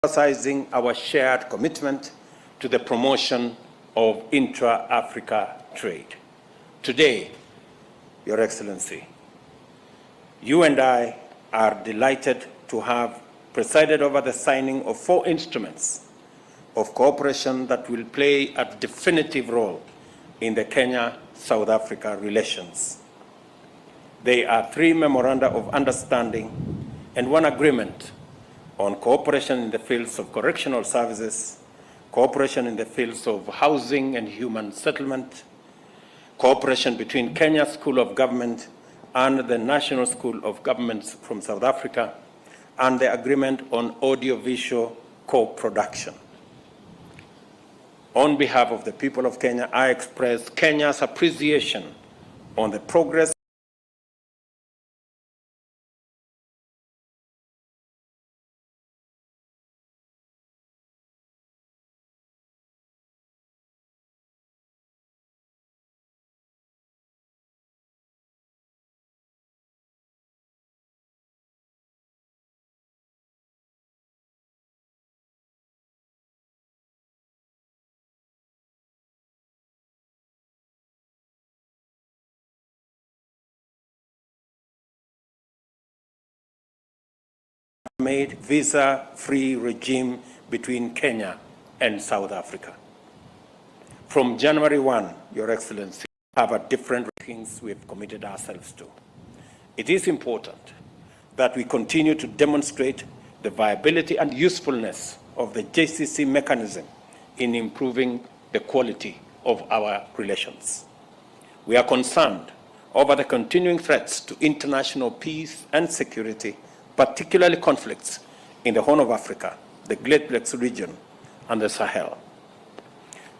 emphasizing our shared commitment to the promotion of intra-Africa trade. Today, Your Excellency, you and I are delighted to have presided over the signing of 4 instruments of cooperation that will play a definitive role in the Kenya-South Africa relations. They are 3 memoranda of understanding and 1 agreement on cooperation in the fields of correctional services, cooperation in the fields of housing and human settlement, cooperation between Kenya School of Government and the National School of Governments from South Africa, and the agreement on audiovisual co-production. On behalf of the people of Kenya, I express Kenya's appreciation on the progress made visa-free regime between Kenya and South Africa. From January 1, Your Excellency, we have different things we have committed ourselves to. It is important that we continue to demonstrate the viability and usefulness of the JCC mechanism in improving the quality of our relations. We are concerned over the continuing threats to international peace and security, particularly conflicts in the Horn of Africa, the Great Lakes region, and the Sahel.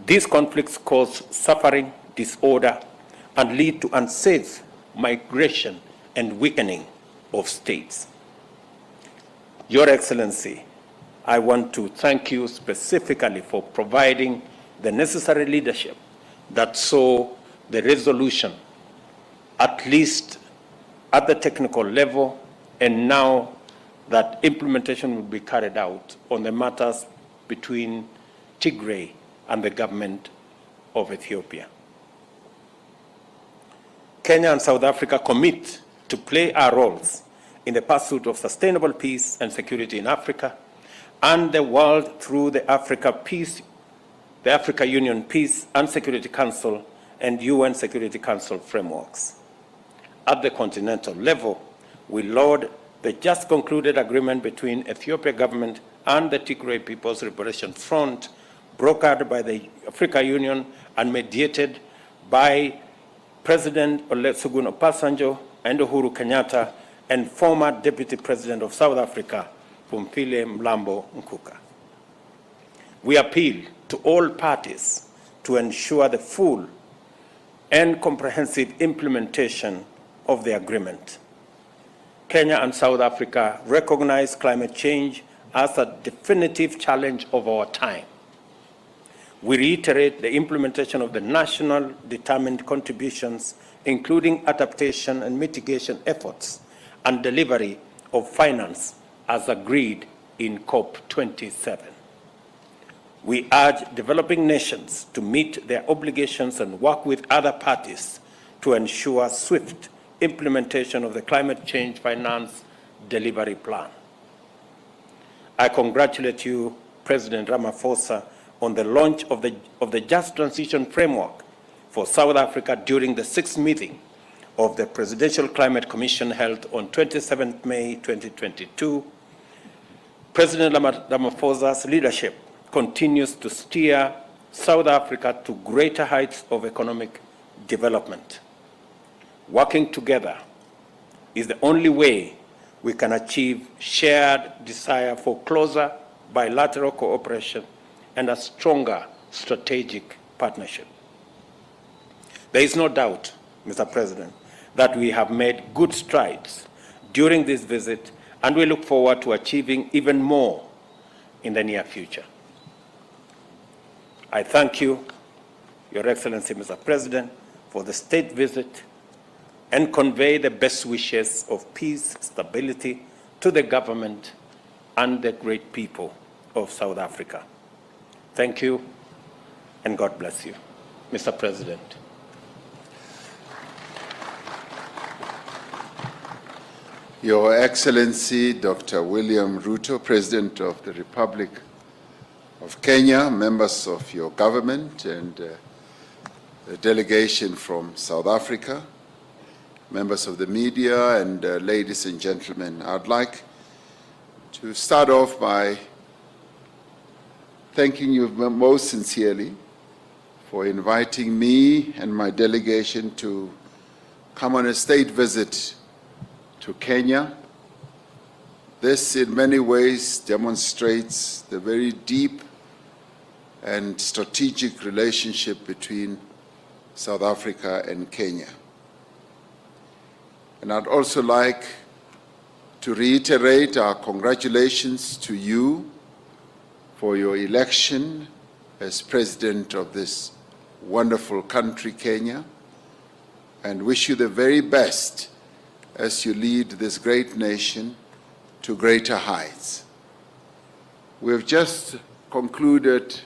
These conflicts cause suffering, disorder, and lead to unsafe migration and weakening of states. Your Excellency, I want to thank you specifically for providing the necessary leadership that saw the resolution, at least at the technical level, and now that implementation will be carried out on the matters between Tigray and the government of Ethiopia. Kenya and South Africa commit to play our roles in the pursuit of sustainable peace and security in Africa and the world through the Africa Union Peace and Security Council and UN Security Council frameworks. At the continental level, we laud the just concluded agreement between Ethiopia government and the Tigray People's Liberation Front, brokered by the Africa Union and mediated by President Olusegun Obasanjo and Uhuru Kenyatta and former Deputy President of South Africa, Phumzile Mlambo Ngcuka. We appeal to all parties to ensure the full and comprehensive implementation of the agreement. Kenya and South Africa recognize climate change as a definitive challenge of our time. We reiterate the implementation of the national determined contributions, including adaptation and mitigation efforts and delivery of finance as agreed in COP27. We urge developing nations to meet their obligations and work with other parties to ensure swift implementation of the Climate Change Finance Delivery Plan. I congratulate you, President Ramaphosa, on the launch of the Just Transition Framework for South Africa during the 6th meeting of the Presidential Climate Commission held on 27 May 2022. President Ramaphosa's leadership continues to steer South Africa to greater heights of economic development. Working together is the only way we can achieve shared desire for closer bilateral cooperation and a stronger strategic partnership. There is no doubt, Mr. President, that we have made good strides during this visit, and we look forward to achieving even more in the near future. I thank you, Your Excellency, Mr. President, for the state visit and convey the best wishes of peace, stability to the government and the great people of South Africa. Thank you, and God bless you. Mr. President. Your Excellency, Dr. William Ruto, President of the Republic of Kenya, members of your government and the delegation from South Africa, members of the media, and ladies and gentlemen, I'd like to start off by thanking you most sincerely for inviting me and my delegation to come on a state visit to Kenya. This in many ways demonstrates the very deep and strategic relationship between South Africa and Kenya. And I'd also like to reiterate our congratulations to you for your election as President of this wonderful country, Kenya, and wish you the very best as you lead this great nation to greater heights. We have just concluded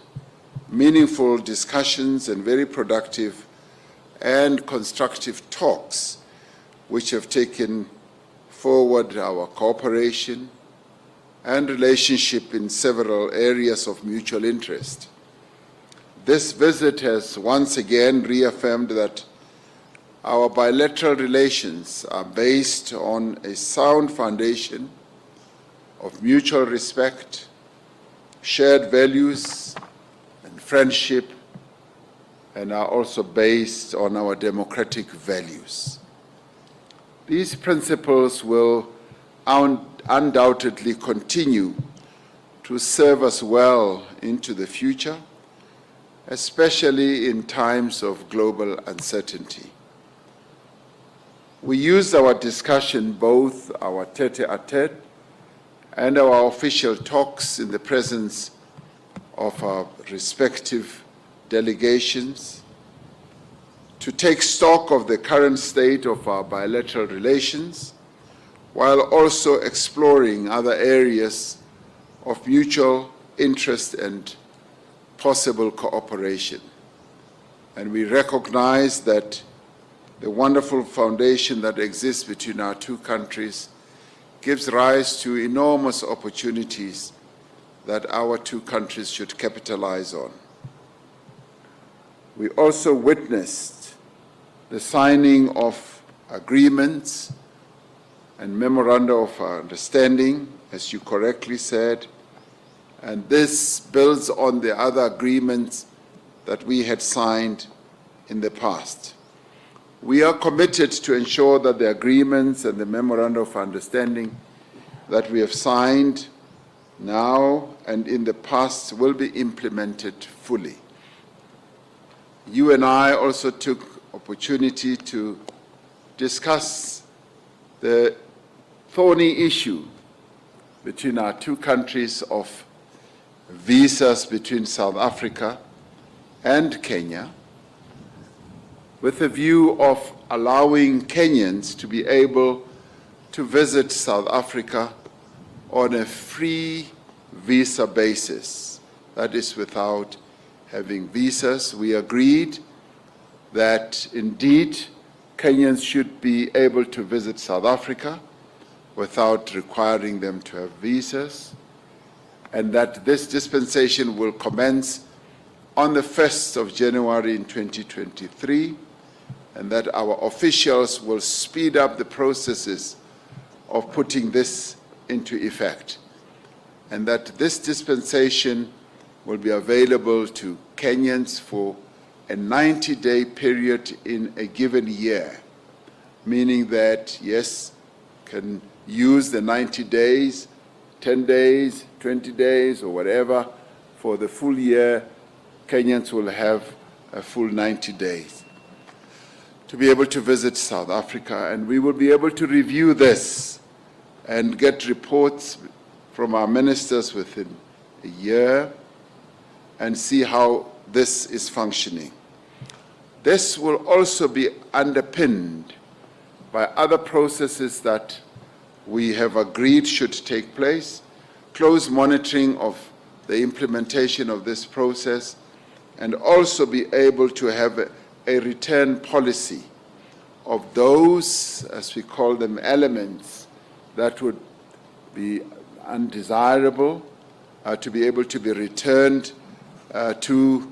meaningful discussions and very productive and constructive talks which have taken forward our cooperation and relationship in several areas of mutual interest. This visit has once again reaffirmed that our bilateral relations are based on a sound foundation of mutual respect, shared values, and friendship, and are also based on our democratic values. These principles will undoubtedly continue to serve us well into the future, especially in times of global uncertainty. We used our discussion, both our tete-a-tete and our official talks in the presence of our respective delegations, to take stock of the current state of our bilateral relations, while also exploring other areas of mutual interest and possible cooperation. And we recognize that the wonderful foundation that exists between our two countries gives rise to enormous opportunities that our two countries should capitalize on. We also witnessed the signing of agreements and memoranda of understanding, as you correctly said, and this builds on the other agreements that we had signed in the past. We are committed to ensure that the agreements and the memoranda of understanding that we have signed now and in the past will be implemented fully. You and I also took opportunity to discuss the thorny issue between our two countries of visas between South Africa and Kenya, with a view of allowing Kenyans to be able to visit South Africa on a free visa basis, that is without having visas. We agreed that indeed Kenyans should be able to visit South Africa without requiring them to have visas, and that this dispensation will commence on the 1st of January in 2023, and that our officials will speed up the processes of putting this into effect, and that this dispensation will be available to Kenyans for a 90-day period in a given year, meaning that, yes, can use the 90 days, 10 days, 20 days, or whatever, for the full year. Kenyans will have a full 90 days to be able to visit South Africa, and we will be able to review this and get reports from our ministers within a year and see how this is functioning. This will also be underpinned by other processes that we have agreed should take place, close monitoring of the implementation of this process, and also be able to have a return policy of those, as we call them, elements that would be undesirable, to be able to be returned to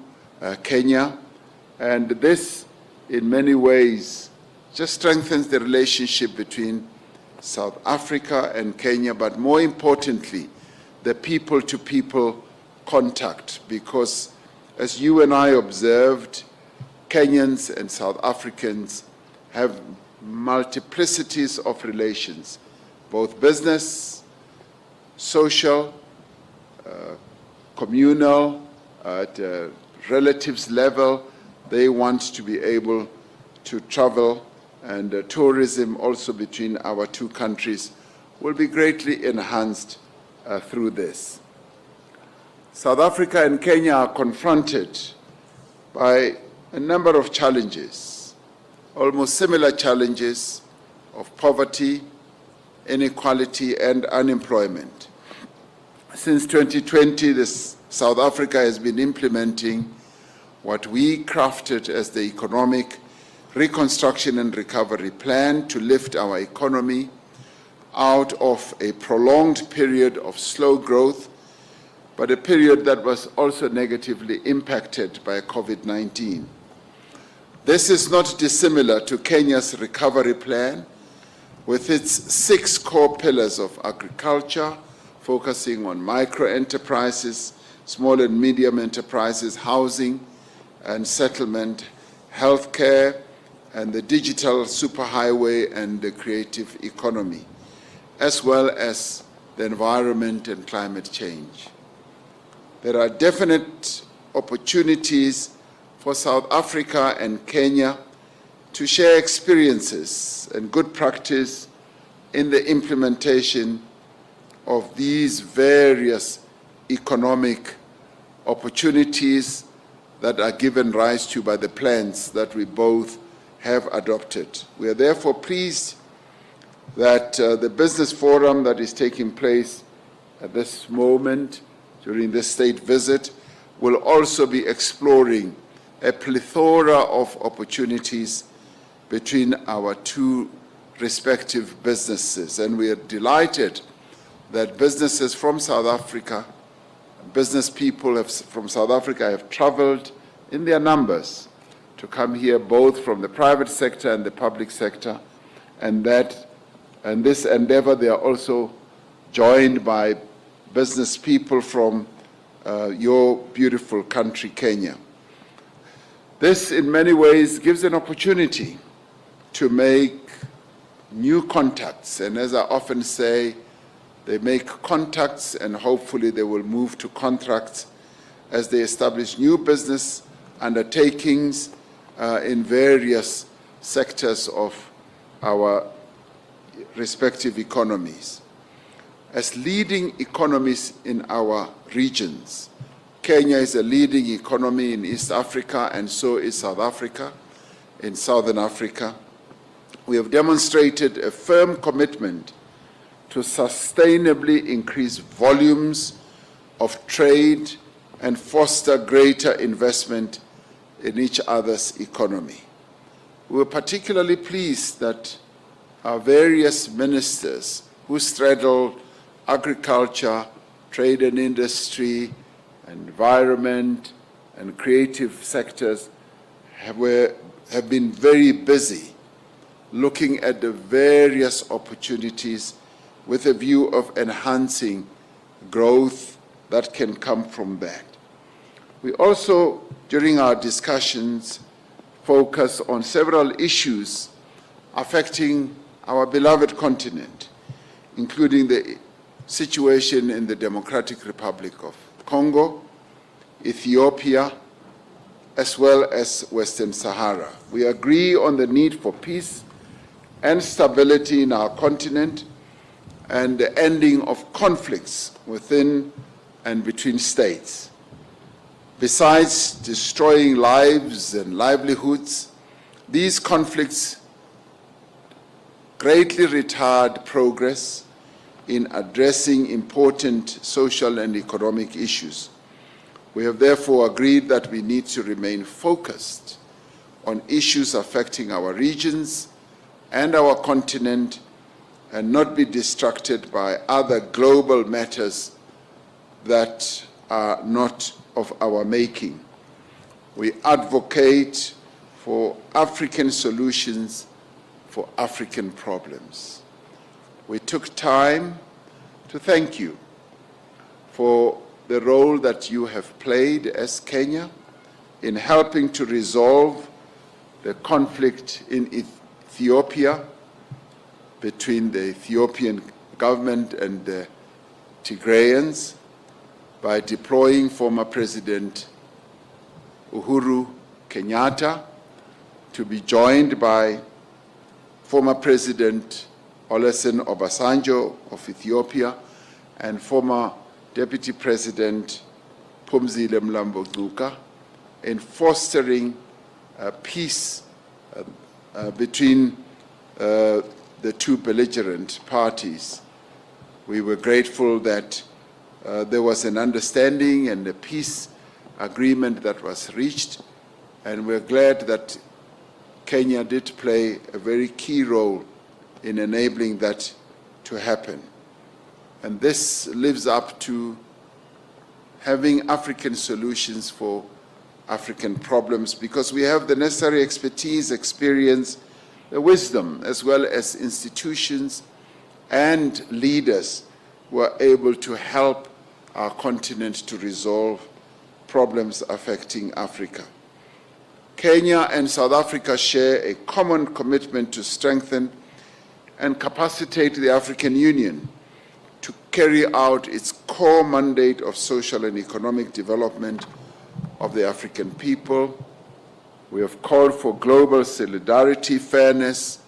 Kenya. And this, in many ways, just strengthens the relationship between South Africa and Kenya, but more importantly, the people-to-people contact, because as you and I observed, Kenyans and South Africans have multiplicities of relations, both business, social, communal, at relatives level. They want to be able to travel, and tourism also between our two countries will be greatly enhanced through this. South Africa and Kenya are confronted by a number of challenges, almost similar challenges of poverty, inequality, and unemployment. Since 2020, South Africa has been implementing what we crafted as the Economic Reconstruction and Recovery Plan to lift our economy out of a prolonged period of slow growth, but a period that was also negatively impacted by COVID-19. This is not dissimilar to Kenya's recovery plan, with its 6 core pillars of agriculture, focusing on micro-enterprises, small and medium enterprises, housing and settlement, healthcare, and the digital superhighway and the creative economy, as well as the environment and climate change. There are definite opportunities for South Africa and Kenya to share experiences and good practice in the implementation of these various economic opportunities that are given rise to by the plans that we both have adopted. We are therefore pleased that the business forum that is taking place at this moment during this state visit will also be exploring a plethora of opportunities between our two respective businesses. And we are delighted that businesses from South Africa, business people from South Africa have traveled in their numbers to come here, both from the private sector and the public sector, and this endeavor they are also joined by business people from your beautiful country, Kenya. This, in many ways, gives an opportunity to make new contacts, and as I often say, they make contacts and hopefully they will move to contracts as they establish new business undertakings in various sectors of our respective economies. As leading economies in our regions, Kenya is a leading economy in East Africa, and so is South Africa, in Southern Africa. We have demonstrated a firm commitment to sustainably increase volumes of trade and foster greater investment in each other's economy. We were particularly pleased that our various ministers who straddle agriculture, trade and industry, environment, and creative sectors have been very busy looking at the various opportunities with a view of enhancing growth that can come from that. We also, during our discussions, focus on several issues affecting our beloved continent, including the situation in the Democratic Republic of Congo, Ethiopia, as well as Western Sahara. We agree on the need for peace and stability in our continent and the ending of conflicts within and between states. Besides destroying lives and livelihoods, these conflicts greatly retard progress in addressing important social and economic issues. We have therefore agreed that we need to remain focused on issues affecting our regions and our continent and not be distracted by other global matters that are not of our making. We advocate for African solutions for African problems. We took time to thank you for the role that you have played as Kenya in helping to resolve the conflict in Ethiopia between the Ethiopian government and the Tigrayans by deploying former President Uhuru Kenyatta to be joined by former President Olusegun Obasanjo of Ethiopia and former Deputy President Phumzile Mlambo Ngcuka in fostering peace between the two belligerent parties. We were grateful that there was an understanding and a peace agreement that was reached, and we're glad that Kenya did play a very key role in enabling that to happen. And this lives up to having African solutions for African problems, because we have the necessary expertise, experience, the wisdom, as well as institutions and leaders who are able to help our continent to resolve problems affecting Africa. Kenya and South Africa share a common commitment to strengthen and capacitate the African Union to carry out its core mandate of social and economic development of the African people. We have called for global solidarity, fairness,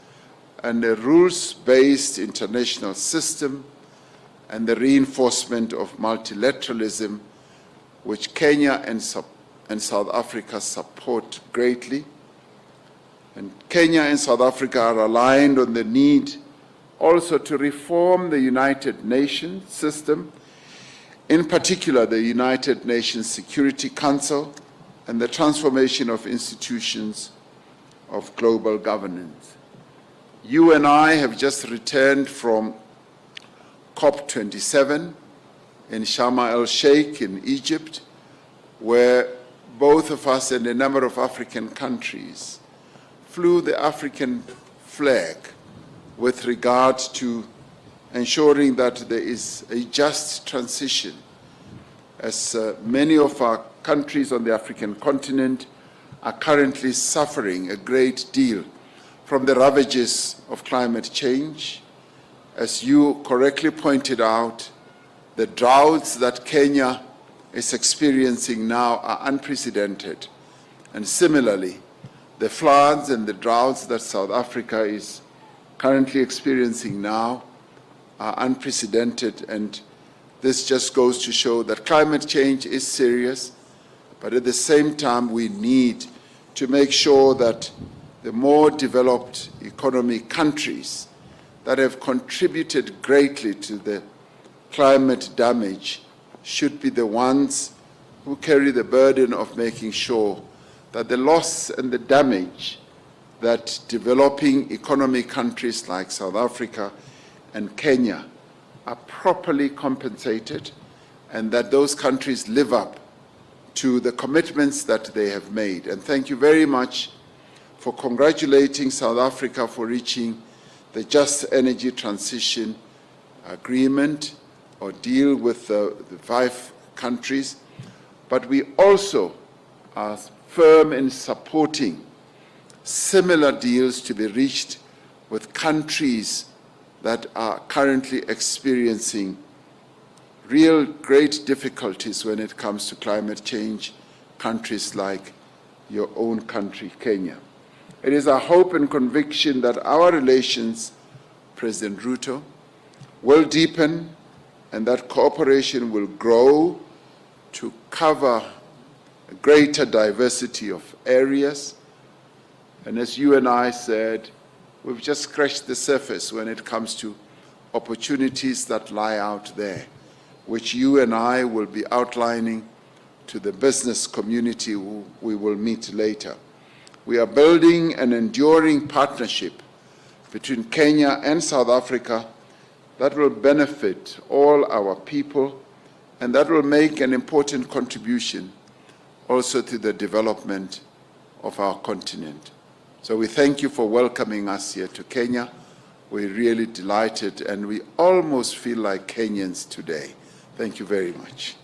and a rules-based international system, and the reinforcement of multilateralism, which Kenya and South Africa support greatly. And Kenya and South Africa are aligned on the need also to reform the United Nations system, in particular the United Nations Security Council and the transformation of institutions of global governance. You and I have just returned from COP27 in Sharm el-Sheikh in Egypt, where both of us and a number of African countries flew the African flag with regard to ensuring that there is a just transition, as many of our countries on the African continent are currently suffering a great deal from the ravages of climate change. As you correctly pointed out, the droughts that Kenya is experiencing now are unprecedented. And similarly, the floods and the droughts that South Africa is currently experiencing now are unprecedented. And this just goes to show that climate change is serious, but at the same time, we need to make sure that the more developed economy countries that have contributed greatly to the climate damage should be the ones who carry the burden of making sure that the loss and the damage that developing economy countries like South Africa and Kenya are properly compensated, and that those countries live up to the commitments that they have made. And thank you very much for congratulating South Africa for reaching the Just Energy Transition Agreement or deal with the 5 countries. But we also are firm in supporting similar deals to be reached with countries that are currently experiencing real great difficulties when it comes to climate change, countries like your own country, Kenya. It is our hope and conviction that our relations, President Ruto, will deepen and that cooperation will grow to cover a greater diversity of areas. And as you and I said, we've just scratched the surface when it comes to opportunities that lie out there, which you and I will be outlining to the business community who we will meet later. We are building an enduring partnership between Kenya and South Africa that will benefit all our people and that will make an important contribution also to the development of our continent. So we thank you for welcoming us here to Kenya. We're really delighted and we almost feel like Kenyans today. Thank you very much.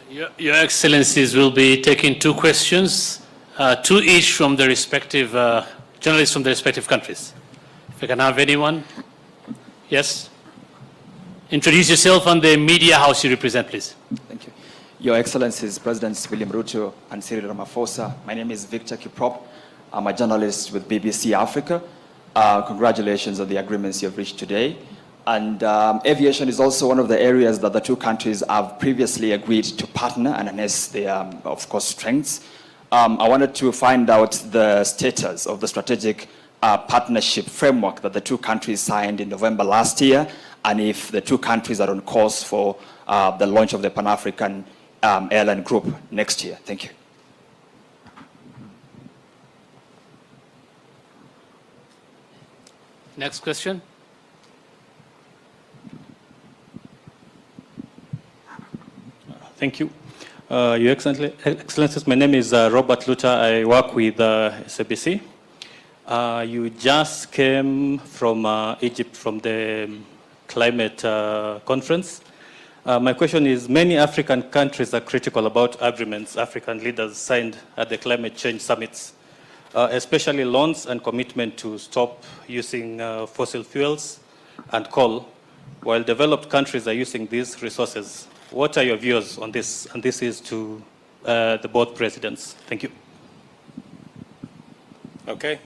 Your Excellencies will be taking two questions, two each from the respective journalists from the respective countries. If I can have anyone. Yes. Introduce yourself and the media house you represent, please. Thank you. Your Excellencies, Presidents William Ruto and Cyril Ramaphosa, my name is Victor Kiprop. I'm a journalist with BBC Africa. Congratulations on the agreements you've reached today. And aviation is also one of the areas that the two countries have previously agreed to partner and harness their, of course, strengths. I wanted to find out the status of the strategic partnership framework that the two countries signed in November last year, and if the two countries are on course for the launch of the Pan-African airline group next year. Thank you. Next question. Thank you. Your Excellencies, my name is Robert Lucha. I work with SABC. You just came from Egypt from the climate conference. My question is, many African countries are critical about agreements African leaders signed at the climate change summits, especially loans and commitment to stop using fossil fuels and coal, while developed countries are using these resources. What are your views on this? And this is to the both presidents. Thank you. Okay.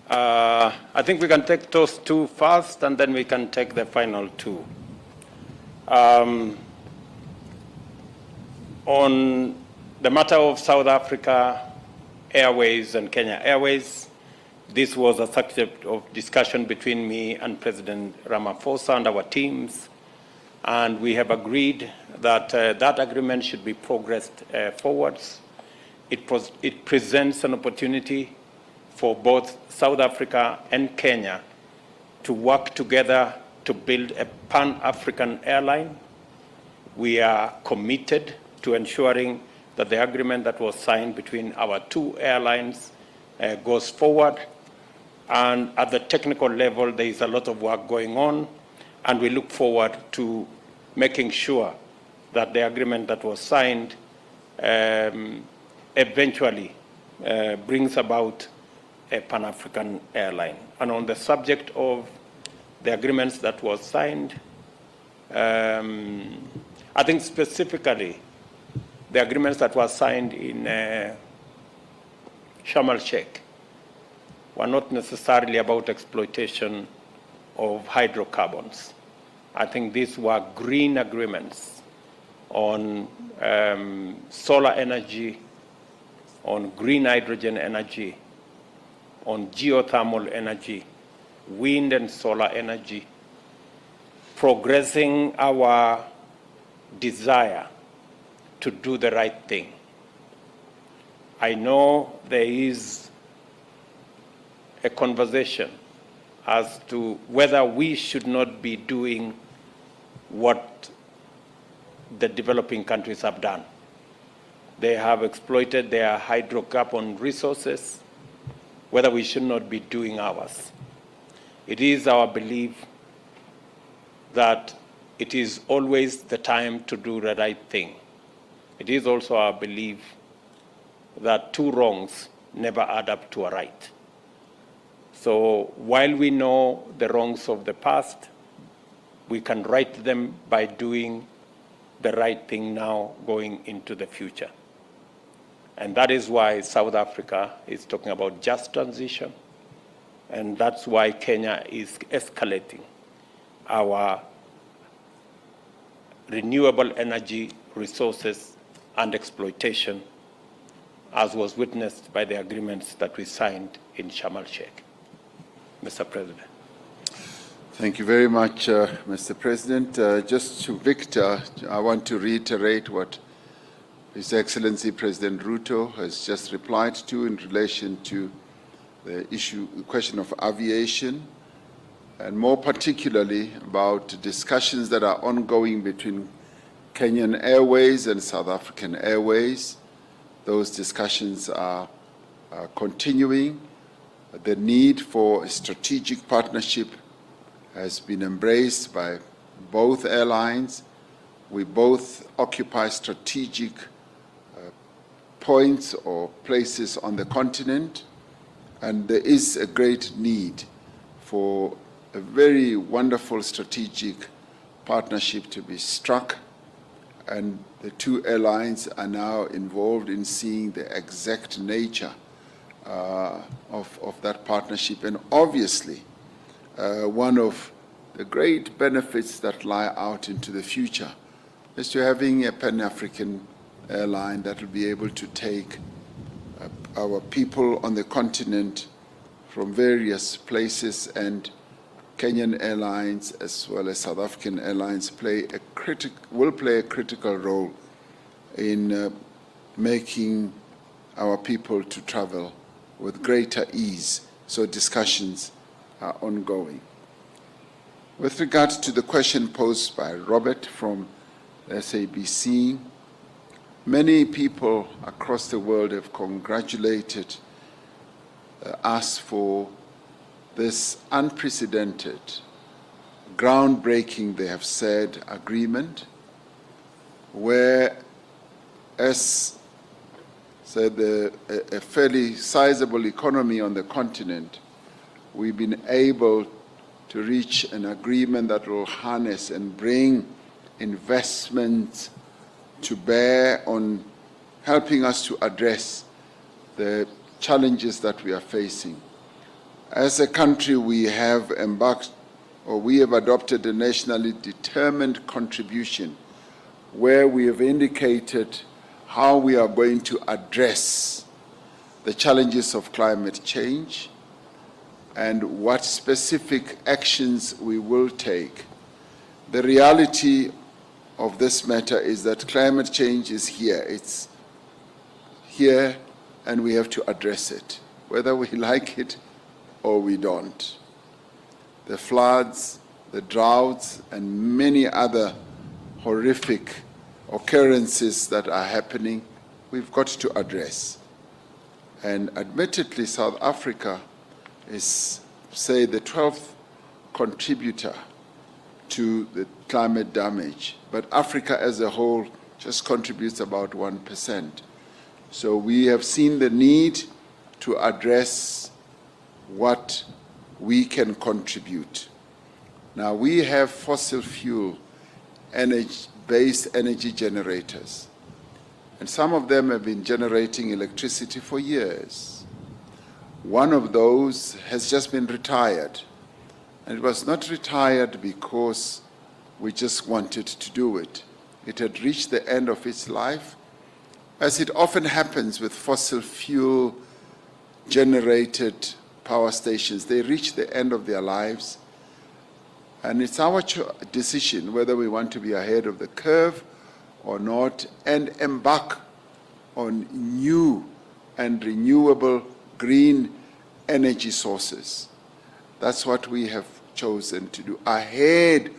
I think we can take those two first, and then we can take the final two. On the matter of South Africa Airways and Kenya Airways, this was a subject of discussion between me and President Ramaphosa and our teams, and we have agreed that that agreement should be progressed forwards. It presents an opportunity for both South Africa and Kenya to work together to build a Pan-African airline. We are committed to ensuring that the agreement that was signed between our two airlines goes forward. And at the technical level, there is a lot of work going on, and we look forward to making sure that the agreement that was signed eventually brings about a Pan-African airline. And on the subject of the agreements that was signed, I think specifically the agreements that were signed in Sharm el-Sheikh were not necessarily about exploitation of hydrocarbons. I think these were green agreements on solar energy, on green hydrogen energy, on geothermal energy, wind and solar energy, progressing our desire to do the right thing. I know there is a conversation as to whether we should not be doing what the developing countries have done. They have exploited their hydrocarbon resources, whether we should not be doing ours. It is our belief that it is always the time to do the right thing. It is also our belief that two wrongs never add up to a right. So while we know the wrongs of the past, we can right them by doing the right thing now going into the future. And that is why South Africa is talking about just transition. And that's why Kenya is escalating our renewable energy resources and exploitation as was witnessed by the agreements that we signed in Sharm el-Sheikh. Mr. President. Thank you very much, Mr. President. Just to Victor, I want to reiterate what His Excellency President Ruto has just replied to in relation to the question of aviation, and more particularly about discussions that are ongoing between Kenyan Airways and South African Airways. Those discussions are continuing. The need for a strategic partnership has been embraced by both airlines. We both occupy strategic points or places on the continent, and there is a great need for a very wonderful strategic partnership to be struck, and the two airlines are now involved in seeing the exact nature of that partnership. And obviously, one of the great benefits that lie out into the future is to having a Pan-African airline that will be able to take our people on the continent from various places, and Kenyan Airlines as well as South African Airlines will play a critical role in making our people to travel with greater ease. So discussions are ongoing. With regard to the question posed by Robert from SABC, many people across the world have congratulated us for this unprecedented, groundbreaking, they have said, agreement, where, as said, a fairly sizable economy on the continent, we've been able to reach an agreement that will harness and bring investment to bear on helping us to address the challenges that we are facing. As a country, we have adopted a nationally determined contribution where we have indicated how we are going to address the challenges of climate change and what specific actions we will take. The reality of this matter is that climate change is here. It's here, and we have to address it, whether we like it or we don't. The floods, the droughts, and many other horrific occurrences that are happening, we've got to address. And admittedly, South Africa is, say, the 12th contributor to the climate damage, but Africa as a whole just contributes about 1%. So we have seen the need to address what we can contribute. Now, we have fossil fuel based energy generators, and some of them have been generating electricity for years. One of those has just been retired, and it was not retired because we just wanted to do it. It had reached the end of its life, as it often happens with fossil fuel generated power stations. They reach the end of their lives, and it's our decision whether we want to be ahead of the curve or not and embark on new and renewable green energy sources. That's what we have chosen to do, ahead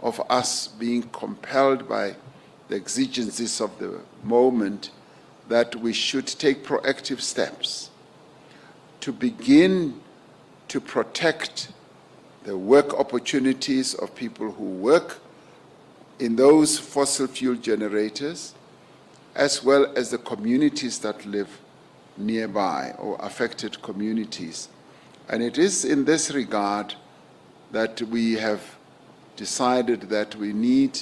of us being compelled by the exigencies of the moment, that we should take proactive steps to begin to protect the work opportunities of people who work in those fossil fuel generators, as well as the communities that live nearby or affected communities. And it is in this regard that we have decided that we need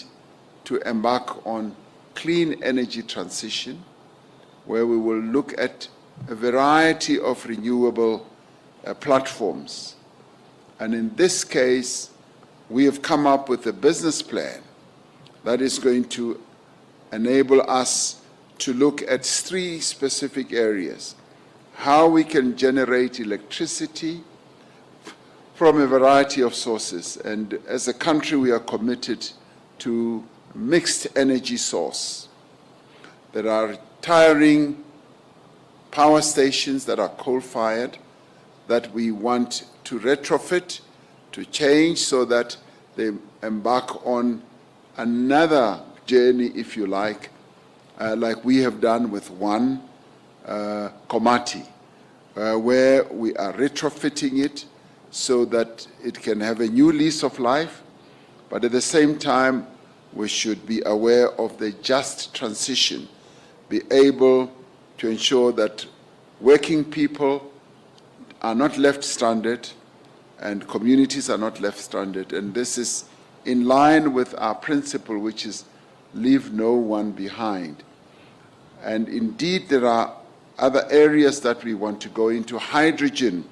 to embark on clean energy transition, where we will look at a variety of renewable platforms. And in this case, we have come up with a business plan that is going to enable us to look at three specific areas: how we can generate electricity from a variety of sources. And as a country, we are committed to mixed energy source. There are tiring power stations that are coal-fired that we want to retrofit, to change so that they embark on another journey, if you like we have done with one Komati, where we are retrofitting it so that it can have a new lease of life, but at the same time, we should be aware of the just transition, be able to ensure that working people are not left stranded and communities are not left stranded. And this is in line with our principle, which is leave no one behind. And indeed, there are other areas that we want to go into. Hydrogen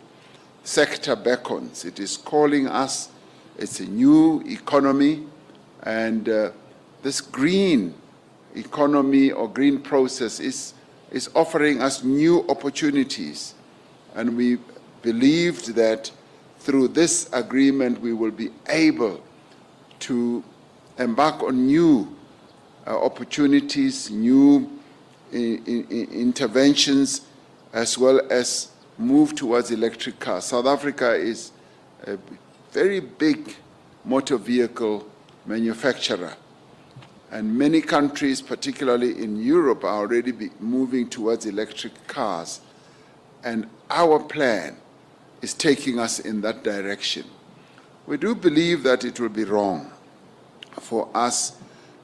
sector beckons. It is calling us. It's a new economy. And this green economy or green process is offering us new opportunities. And we believed that through this agreement, we will be able to embark on new opportunities, new interventions, as well as move towards electric cars. South Africa is a very big motor vehicle manufacturer, and many countries, particularly in Europe, are already moving towards electric cars, and our plan is taking us in that direction. We do believe that it will be wrong for us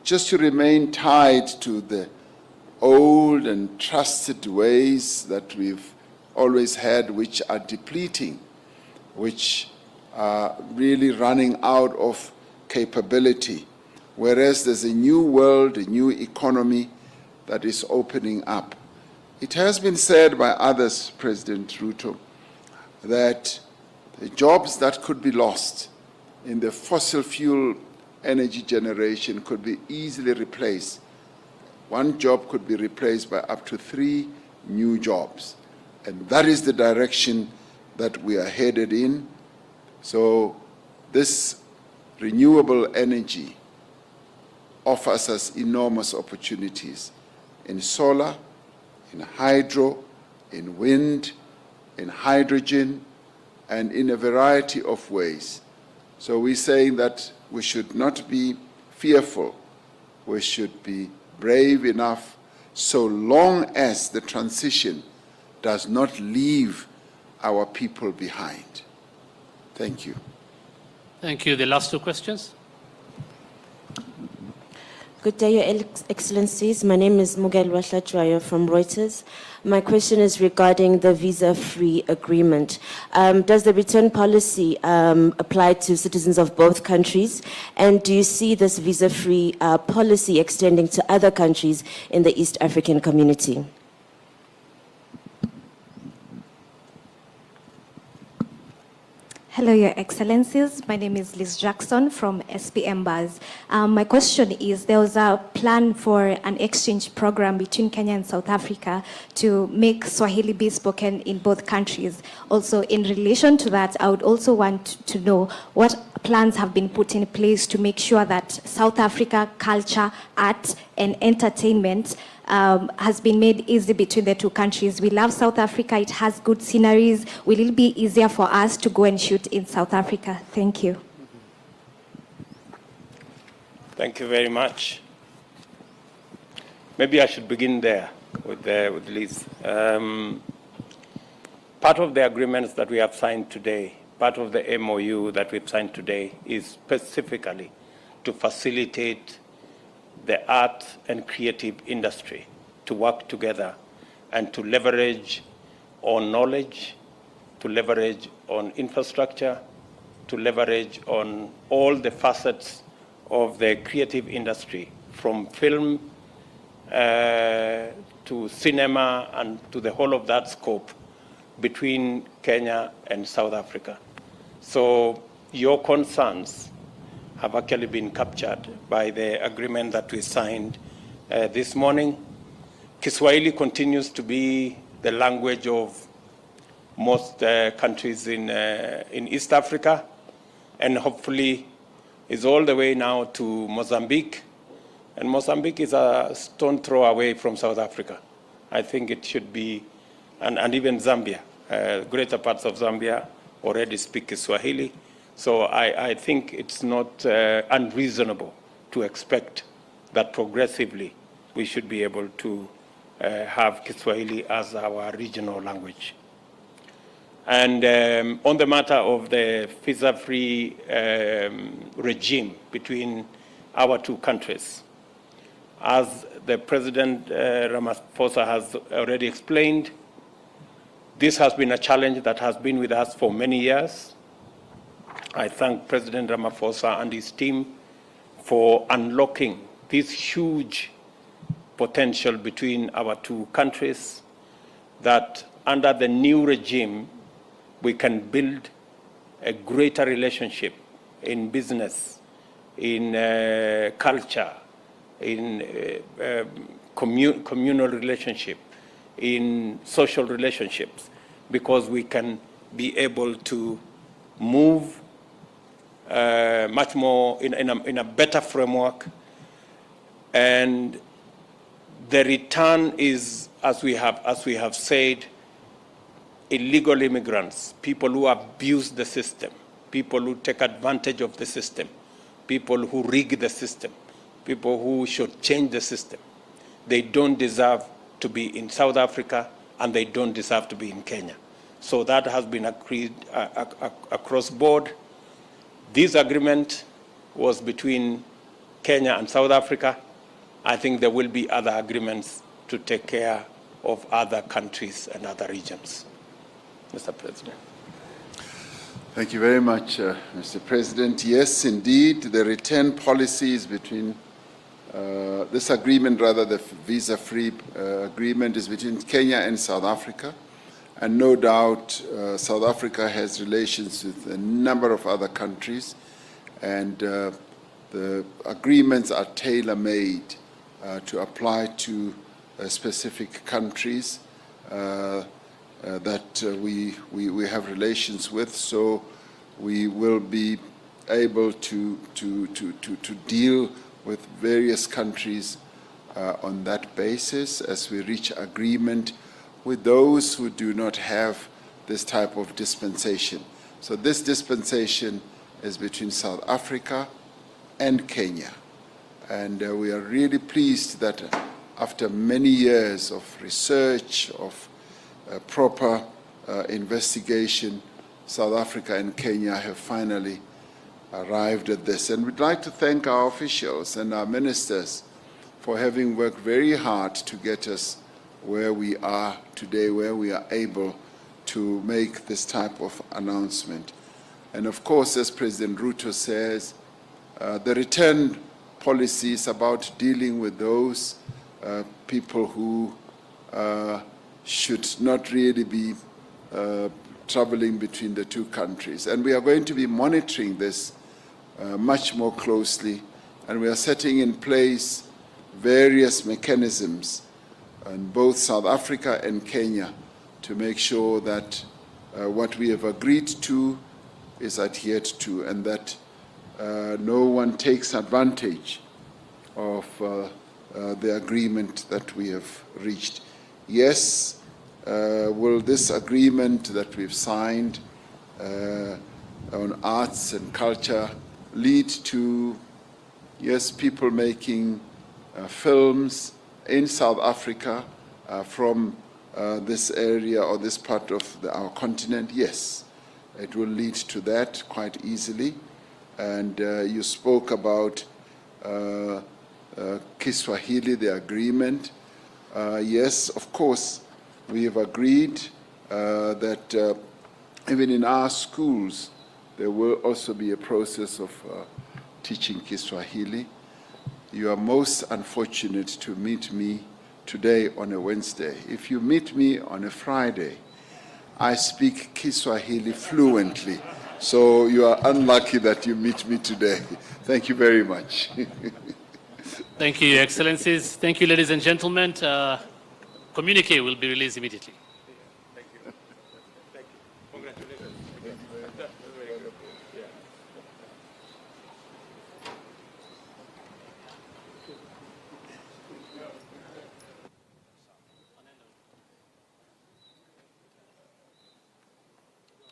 just to remain tied to the old and trusted ways that we've always had, which are depleting, which are really running out of capability, whereas there's a new world, a new economy that is opening up. It has been said by others, President Ruto, that the jobs that could be lost in the fossil fuel energy generation could be easily replaced. One job could be replaced by up to 3 new jobs. And that is the direction that we are headed in. So this renewable energy offers us enormous opportunities in solar, in hydro, in wind, in hydrogen, and in a variety of ways. So we're saying that we should not be fearful. We should be brave enough, so long as the transition does not leave our people behind. Thank you. Thank you. The last 2 questions. Good day, Your Excellencies. My name is Mugelwa Hlachwayo from Reuters. My question is regarding the visa-free agreement. Does the return policy apply to citizens of both countries? And do you see this visa-free policy extending to other countries in the East African community? Hello, Your Excellencies. My name is Liz Jackson from SPM Buzz. My question is, there was a plan for an exchange program between Kenya and South Africa to make Swahili be spoken in both countries. Also, in relation to that, I would also want to know what plans have been put in place to make sure that South Africa culture, art, and entertainment has been made easy between the 2 countries. We love South Africa. It has good sceneries. Will it be easier for us to go and shoot in South Africa? Thank you. Thank you very much. Maybe I should begin there with Liz. Part of the agreements that we have signed today, part of the MOU that we've signed today is specifically to facilitate the art and creative industry to work together and to leverage on knowledge, to leverage on infrastructure, to leverage on all the facets of the creative industry, from film to cinema and to the whole of that scope between Kenya and South Africa. So your concerns have actually been captured by the agreement that we signed this morning. Kiswahili continues to be the language of most countries in East Africa, and hopefully is all the way now to Mozambique. And Mozambique is a stone throw away from South Africa. I think it should be, and even Zambia. Greater parts of Zambia already speak Kiswahili. So I think it's not unreasonable to expect that progressively we should be able to have Kiswahili as our regional language. And on the matter of the visa-free regime between our two countries, as the President Ramaphosa has already explained, this has been a challenge that has been with us for many years. I thank President Ramaphosa and his team for unlocking this huge potential between our two countries, that under the new regime, we can build a greater relationship in business, in culture, in communal relationship, in social relationships, because we can be able to move much more in a better framework. And the return is, as we have said, illegal immigrants, people who abuse the system, people who take advantage of the system, people who rig the system, people who should change the system. They don't deserve to be in South Africa, and they don't deserve to be in Kenya. So that has been agreed across board. This agreement was between Kenya and South Africa. I think there will be other agreements to take care of other countries and other regions. Mr. President. Thank you very much, Mr. President. Yes, indeed, the return policies between this agreement, rather the visa-free agreement, is between Kenya and South Africa. And no doubt, South Africa has relations with a number of other countries, and the agreements are tailor-made to apply to specific countries that we have relations with. So we will be able to deal with various countries on that basis as we reach agreement with those who do not have this type of dispensation. So this dispensation is between South Africa and Kenya. And we are really pleased that after many years of research, of proper investigation, South Africa and Kenya have finally arrived at this. And we'd like to thank our officials and our ministers for having worked very hard to get us where we are today, where we are able to make this type of announcement. And of course, as President Ruto says, the return policy is about dealing with those people who should not really be traveling between the two countries. And we are going to be monitoring this much more closely, and we are setting in place various mechanisms in both South Africa and Kenya to make sure that what we have agreed to is adhered to, and that no one takes advantage of the agreement that we have reached. Yes, will this agreement that we've signed on arts and culture lead to, yes, people making films in South Africa from this area or this part of our continent? Yes, it will lead to that quite easily. And you spoke about Kiswahili, the agreement. Yes, of course, we have agreed that even in our schools, there will also be a process of teaching Kiswahili. You are most unfortunate to meet me today on a Wednesday. If you meet me on a Friday, I speak Kiswahili fluently. So you are unlucky that you meet me today. Thank you very much. Thank you, Your Excellencies. Thank you, ladies and gentlemen. communique will be released immediately.